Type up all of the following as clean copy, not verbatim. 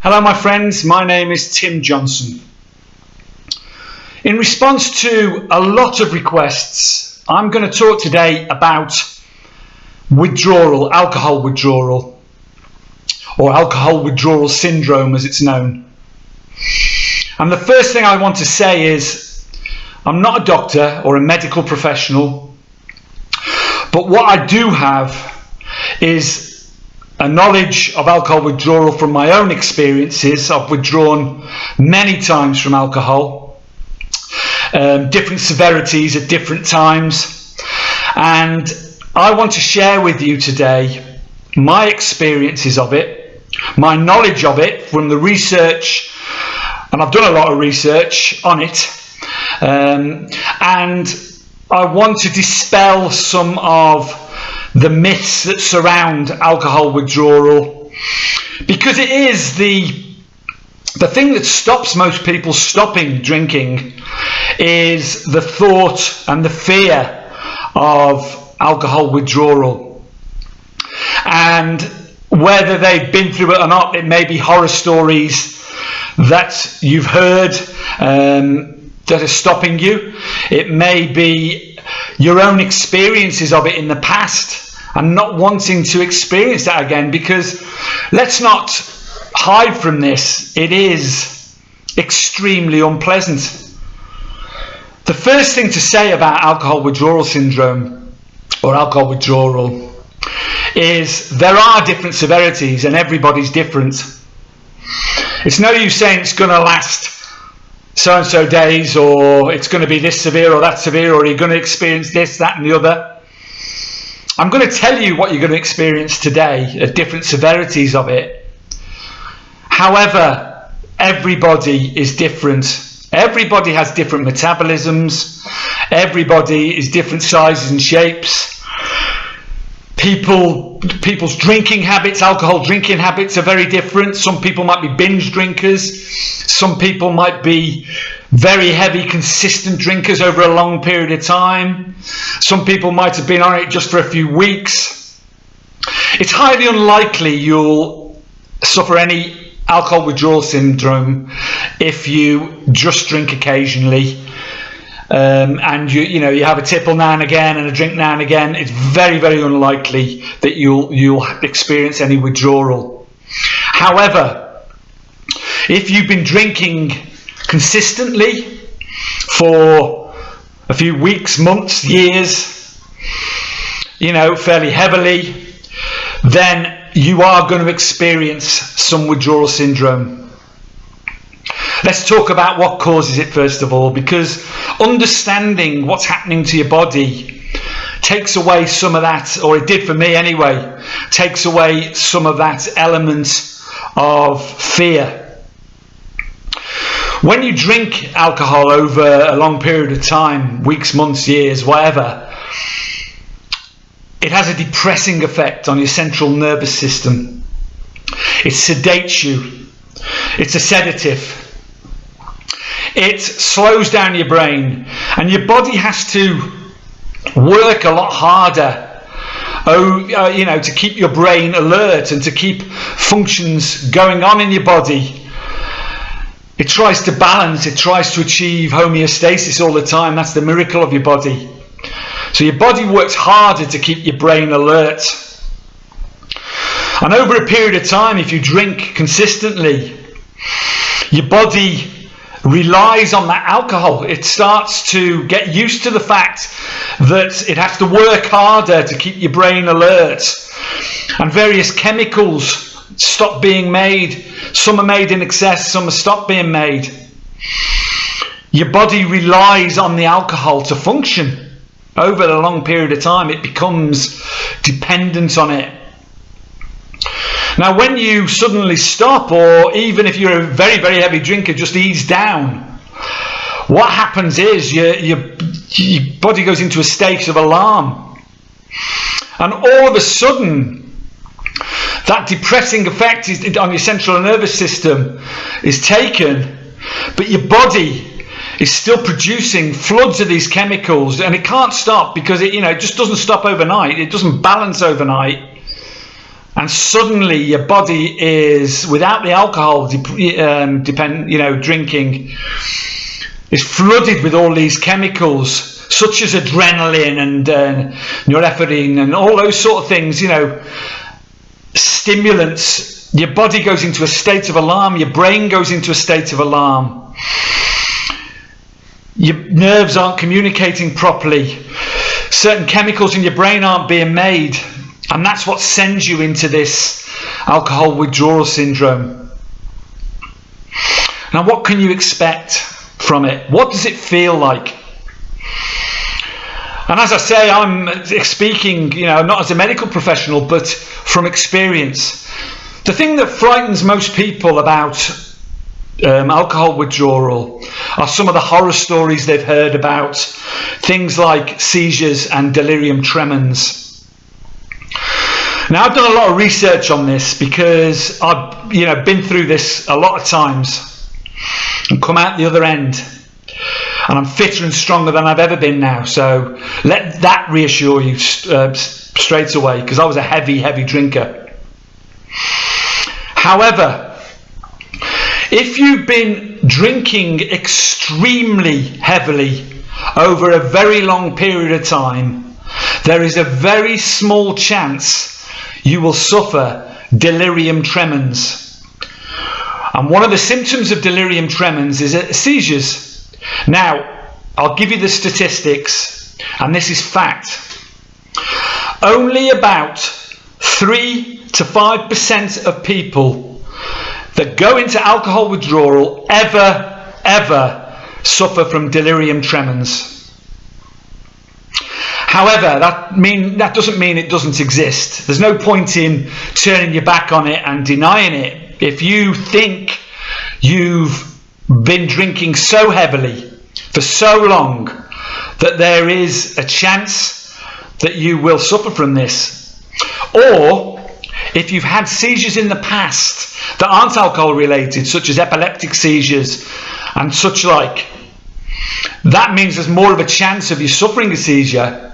Hello my friends, my name is Tim Johnson. In response to a lot of requests, I'm going to talk today about withdrawal, alcohol withdrawal, or alcohol withdrawal syndrome as it's known. And the first thing I want to say is, I'm not a doctor or a medical professional, but what I do have is a knowledge of alcohol withdrawal from my own experiences. I've withdrawn many times from alcohol, different severities at different times, and I want to share with you today my experiences of it, my knowledge of it from the research, and I've done a lot of research on it, and I want to dispel some of the myths that surround alcohol withdrawal, because it is the thing that stops most people stopping drinking is the thought and the fear of alcohol withdrawal. And whether they've been through it or not, it may be horror stories that you've heard that are stopping you. It may be your own experiences of it in the past and not wanting to experience that again, because let's not hide from this, it is extremely unpleasant. The first thing to say about alcohol withdrawal syndrome or alcohol withdrawal is there are different severities and everybody's different. It's no use saying it's going to last so and so days, or it's going to be this severe or that severe, or you're going to experience this, that and the other. I'm going to tell you what you're going to experience today at different severities of it. However, everybody is different. Everybody has different metabolisms. Everybody is different sizes and shapes. People's drinking habits, alcohol drinking habits are very different. Some people might be binge drinkers. Some people might be very heavy, consistent drinkers over a long period of time. Some people might have been on it just for a few weeks. It's highly unlikely you'll suffer any alcohol withdrawal syndrome if you just drink occasionally. And you have a tipple now and again and a drink now and again. It's very, very unlikely that you'll experience any withdrawal. However, if you've been drinking consistently for a few weeks, months, years, fairly heavily, then you are going to experience some withdrawal syndrome. Let's talk about what causes it first of all, because understanding what's happening to your body takes away some of that, or it did for me anyway, takes away some of that element of fear. When you drink alcohol over a long period of time, weeks, months, years, whatever, it has a depressing effect on your central nervous system. It sedates you. It's a sedative. It slows down your brain, and your body has to work a lot harder, to keep your brain alert and to keep functions going on in your body. It tries to balance, it tries to achieve homeostasis all the time. That's the miracle of your body. So your body works harder to keep your brain alert. And over a period of time, if you drink consistently, your body relies on that alcohol. It starts to get used to the fact that it has to work harder to keep your brain alert. And various chemicals stop being made. Some are made in excess, some are stopped being made. Your body relies on the alcohol to function. Over a long period of time, it becomes dependent on it. Now, when you suddenly stop, or even if you're a very, very heavy drinker, just ease down, what happens is your body goes into a state of alarm. And all of a sudden, that depressing effect on your central nervous system is taken, but your body is still producing floods of these chemicals, and it can't stop because it just doesn't stop overnight. It doesn't balance overnight. and suddenly your body is, without the alcohol drinking, is flooded with all these chemicals such as adrenaline and norepinephrine and all those sort of things, stimulants. Your body goes into a state of alarm, your brain goes into a state of alarm, your nerves aren't communicating properly, certain chemicals in your brain aren't being made, and that's what sends you into this alcohol withdrawal syndrome. Now, what can you expect from it? What does it feel like? And as I say, I'm speaking, not as a medical professional, but from experience. The thing that frightens most people about alcohol withdrawal are some of the horror stories they've heard about things like seizures and delirium tremens. Now, I've done a lot of research on this because I've been through this a lot of times and come out the other end, and I'm fitter and stronger than I've ever been now. So let that reassure you straight away, because I was a heavy drinker. However, if you've been drinking extremely heavily over a very long period of time, there is a very small chance you will suffer delirium tremens. And one of the symptoms of delirium tremens is seizures. Now, I'll give you the statistics, and this is fact. Only about 3 to 5% of people that go into alcohol withdrawal ever suffer from delirium tremens. However, that doesn't mean it doesn't exist. There's no point in turning your back on it and denying it. If you think you've been drinking so heavily for so long that there is a chance that you will suffer from this, or if you've had seizures in the past that aren't alcohol related, such as epileptic seizures and such like, that means there's more of a chance of you suffering a seizure.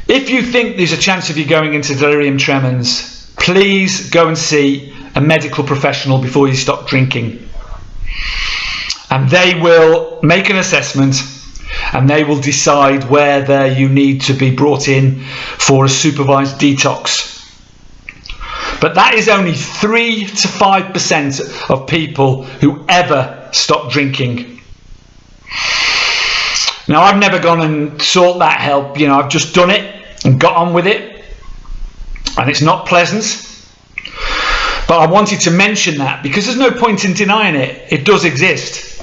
If you think there's a chance of you going into delirium tremens, please go and see a medical professional before you stop drinking. And they will make an assessment, and they will decide whether you need to be brought in for a supervised detox. But that is only 3 to 5% of people who ever stop drinking. Now, I've never gone and sought that help. I've just done it and got on with it, and it's not pleasant. But I wanted to mention that because there's no point in denying it. It does exist.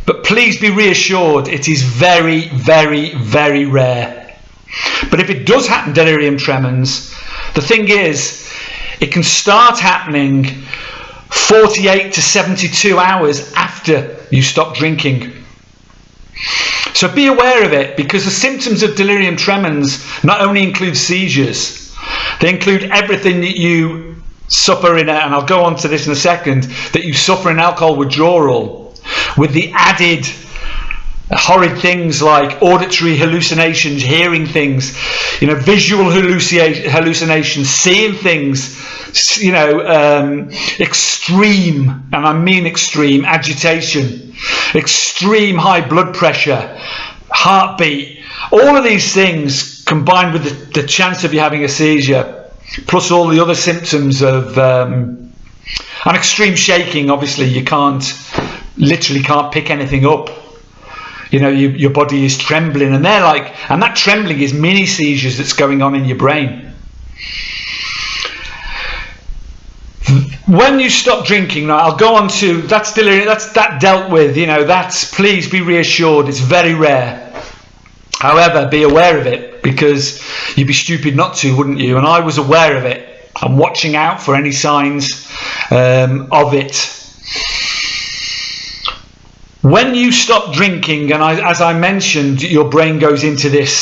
But please be reassured, it is very, very, very rare. But if it does happen, delirium tremens, the thing is, it can start happening 48 to 72 hours after you stop drinking. So be aware of it, because the symptoms of delirium tremens not only include seizures, they include everything that you suffer in, and I'll go on to this in a second, that you suffer in alcohol withdrawal, with the added horrid things like auditory hallucinations, hearing things, visual hallucinations, seeing things, extreme, and I mean extreme, agitation, extreme high blood pressure, heartbeat, all of these things combined with the chance of you having a seizure, plus all the other symptoms of and extreme shaking. Obviously you literally can't pick anything up. Your body is trembling, and that trembling is mini seizures that's going on in your brain. When you stop drinking, now I'll go on to, that's delirium, that dealt with, please be reassured, it's very rare. However, be aware of it, because you'd be stupid not to, wouldn't you? And I was aware of it. I'm watching out for any signs of it. When you stop drinking, and as I mentioned, your brain goes into this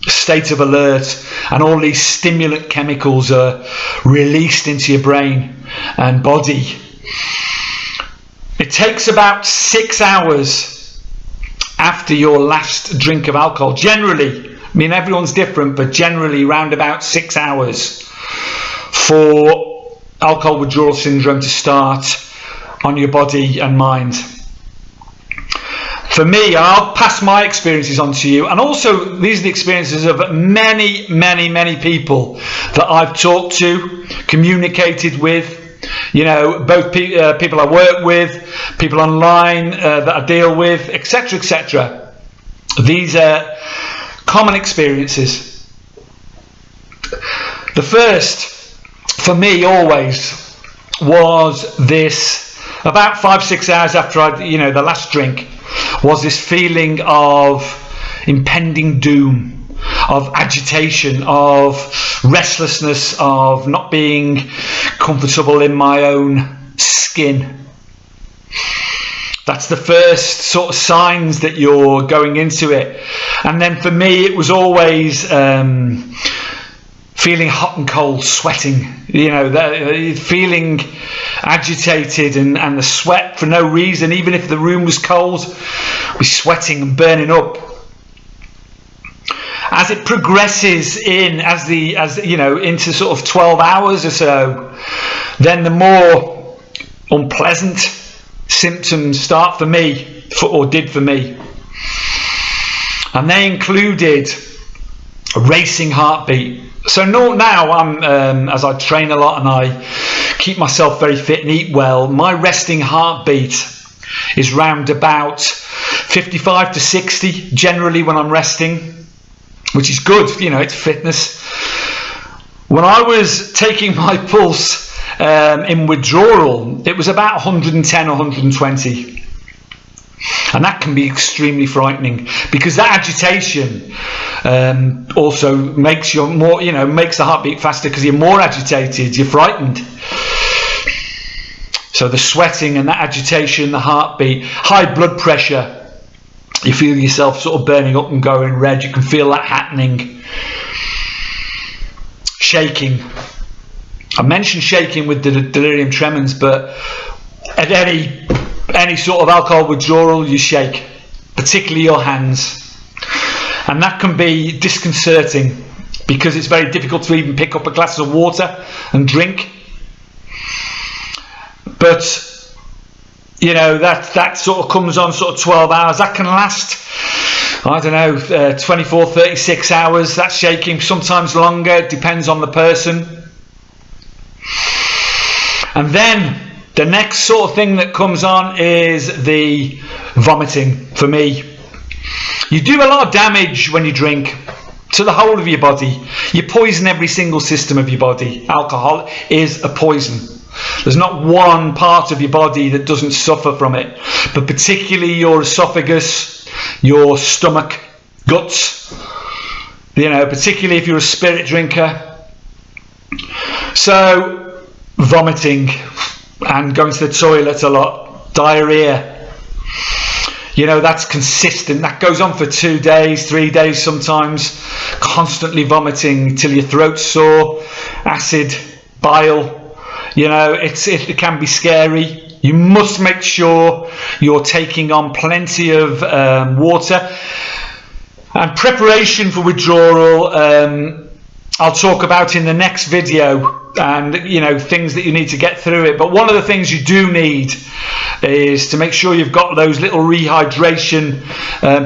state of alert, and all these stimulant chemicals are released into your brain and body. It takes about 6 hours after your last drink of alcohol. Generally, everyone's different, but generally around about 6 hours for alcohol withdrawal syndrome to start on your body and mind. For me, I'll pass my experiences on to you, and also these are the experiences of many, many, many people that I've talked to, communicated with, you know, both people I work with, people online that I deal with, etc., etc. These are common experiences. The first, for me, always was this, about 5-6 hours after the last drink, was this feeling of impending doom, of agitation, of restlessness, of not being comfortable in my own skin. That's the first sort of signs that you're going into it. And then for me, it was always feeling hot and cold, sweating, feeling agitated and the sweat for no reason. Even if the room was cold, we're sweating and burning up. As it progresses into sort of 12 hours or so, then the more unpleasant symptoms start for me, or did for me. And they included a racing heartbeat. So now I'm, as I train a lot and I keep myself very fit and eat well, my resting heartbeat is round about 55 to 60 generally when I'm resting, which is good, it's fitness. When I was taking my pulse in withdrawal, it was about 110 or 120. And that can be extremely frightening, because that agitation also makes makes the heartbeat faster, because you're more agitated, you're frightened. So the sweating and that agitation, the heartbeat, high blood pressure, you feel yourself sort of burning up and going red. You can feel that happening. Shaking. I mentioned shaking with the delirium tremens, but at any sort of alcohol withdrawal, you shake, particularly your hands. And that can be disconcerting, because it's very difficult to even pick up a glass of water and drink. But that sort of comes on sort of 12 hours. That can last, 24, 36 hours. That's shaking, sometimes longer. It depends on the person. And then the next sort of thing that comes on is the vomiting for me. You do a lot of damage when you drink to the whole of your body. You poison every single system of your body. Alcohol is a poison. There's not one part of your body that doesn't suffer from it, but particularly your esophagus, your stomach, guts, particularly if you're a spirit drinker. So vomiting and going to the toilet a lot, diarrhea, that's consistent. That goes on for 2 days, 3 days sometimes, constantly vomiting till your throat's sore, acid, bile. It can be scary. You must make sure you're taking on plenty of water. And preparation for withdrawal, I'll talk about in the next video, and things that you need to get through it. But one of the things you do need is to make sure you've got those little rehydration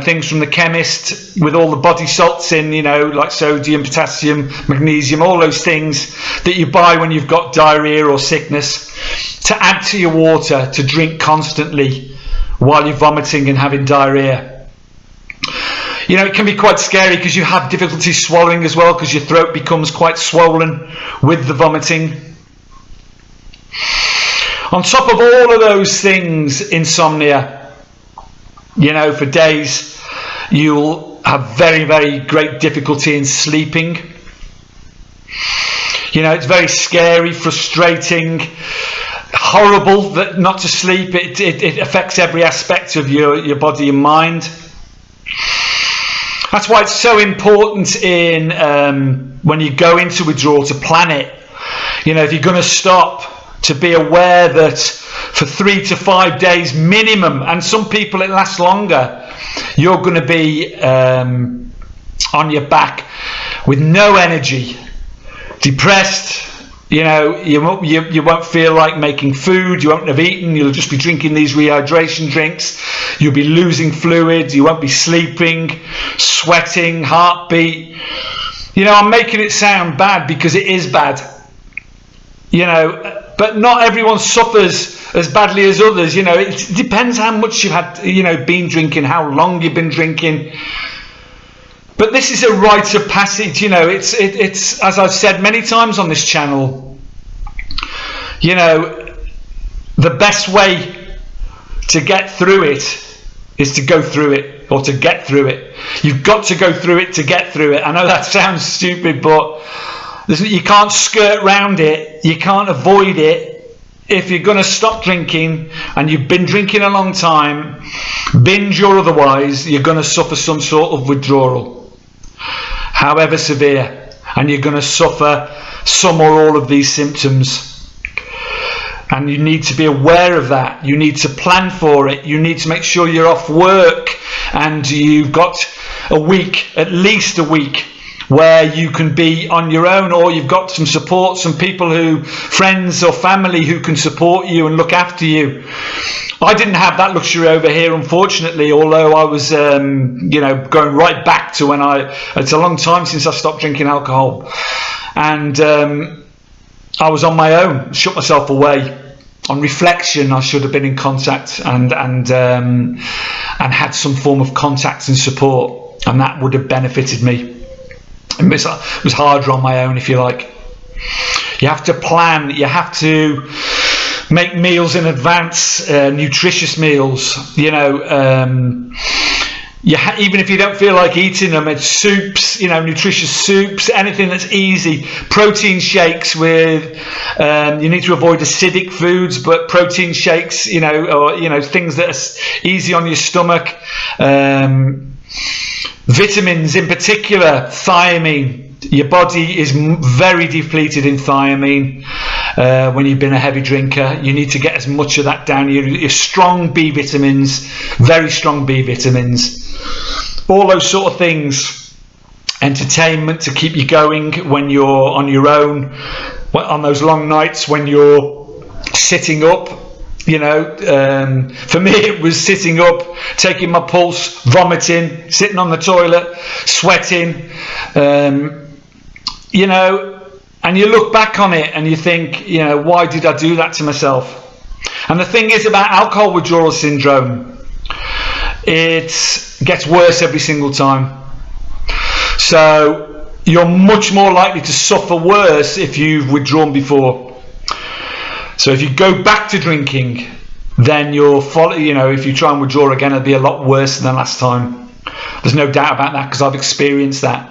things from the chemist with all the body salts in, like sodium, potassium, magnesium, all those things that you buy when you've got diarrhea or sickness, to add to your water, to drink constantly while you're vomiting and having diarrhea. It can be quite scary, because you have difficulty swallowing as well, because your throat becomes quite swollen with the vomiting. On top of all of those things, insomnia. For days you'll have very, very great difficulty in sleeping. It's very scary, frustrating, horrible that not to sleep. It affects every aspect of your body and mind. That's why it's so important in when you go into withdrawal to plan it. If you're going to stop, to be aware that for 3 to 5 days minimum, and some people it lasts longer, you're going to be on your back with no energy, depressed, You know, you won't feel like making food, you won't have eaten, you'll just be drinking these rehydration drinks, you'll be losing fluid, you won't be sleeping, sweating, heartbeat. You know, I'm making it sound bad because it is bad. You know, but not everyone suffers as badly as others. You know, it depends how much you've had, you know, been drinking, how long you've been drinking. But this is a rite of passage, you know, it's as I've said many times on this channel, you know, the best way to get through it is to go through it, or to get through it. You've got to go through it to get through it. I know that sounds stupid, but you can't skirt round it, you can't avoid it. If you're going to stop drinking and you've been drinking a long time, binge or otherwise, you're going to suffer some sort of withdrawal, however severe, and you're going to suffer some or all of these symptoms. And you need to be aware of that. You need to plan for it. You need to make sure you're off work and you've got a week, at least a week, where you can be on your own, or you've got some support, some people friends or family who can support you and look after you. I didn't have that luxury over here, unfortunately, although I was, you know, going right back to when it's a long time since I stopped drinking alcohol. And I was on my own, shut myself away. On reflection, I should have been in contact and had some form of contact and support, and that would have benefited me. It was harder on my own, if you like. You have to plan, you have to make meals in advance, nutritious meals, you know, even if you don't feel like eating them, it's soups, you know, nutritious soups, anything that's easy. Protein shakes with, you need to avoid acidic foods, but protein shakes, you know, or, you know, things that are easy on your stomach. Vitamins in particular, thiamine. Your body is very depleted in thiamine when you've been a heavy drinker. You need to get as much of that down. Your strong B vitamins, very strong B vitamins. All those sort of things. Entertainment to keep you going when you're on your own. On those long nights when you're sitting up. You know, for me it was sitting up, taking my pulse, vomiting, sitting on the toilet, sweating, you know, and you look back on it and you think, you know, why did I do that to myself? And the thing is about alcohol withdrawal syndrome, it gets worse every single time. So you're much more likely to suffer worse if you've withdrawn before. So if you go back to drinking, then you know, if you try and withdraw again, it'll be a lot worse than last time. There's no doubt about that, because I've experienced that.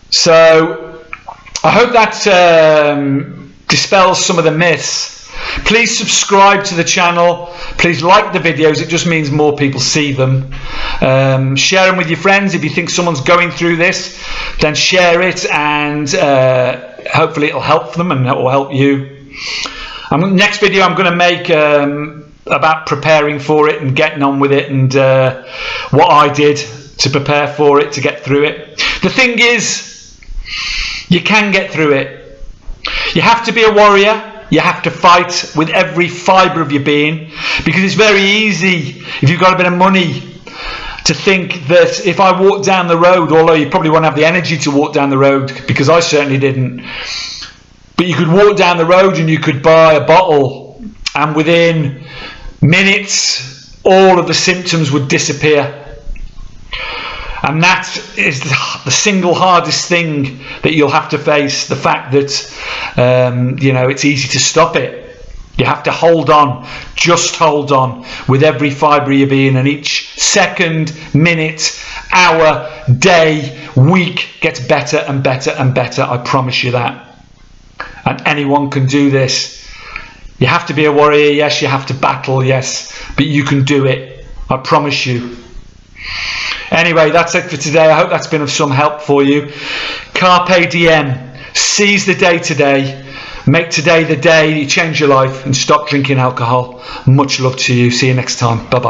So I hope that dispels some of the myths. Please subscribe to the channel. Please like the videos. It just means more people see them. Share them with your friends. If you think someone's going through this, then share it, and hopefully it'll help them and it will help you. Next video I'm going to make about preparing for it and getting on with it, and what I did to prepare for it, to get through it. The thing is, you can get through it. You have to be a warrior. You have to fight with every fibre of your being, because it's very easy, if you've got a bit of money, to think that if I walk down the road, although you probably won't have the energy to walk down the road, because I certainly didn't, but you could walk down the road and you could buy a bottle, and within minutes all of the symptoms would disappear. And that is the single hardest thing that you'll have to face, the fact that you know, it's easy to stop it. You have to hold on, just hold on with every fibre of your being, and each second, minute, hour, day, week gets better and better and better. I promise you that. And anyone can do this. You have to be a warrior, yes, you have to battle, yes, but you can do it, I promise you. Anyway, that's it for today. I hope that's been of some help for you. Carpe diem. Seize the day today. Make today the day you change your life and stop drinking alcohol. Much love to you. See you next time. Bye-bye.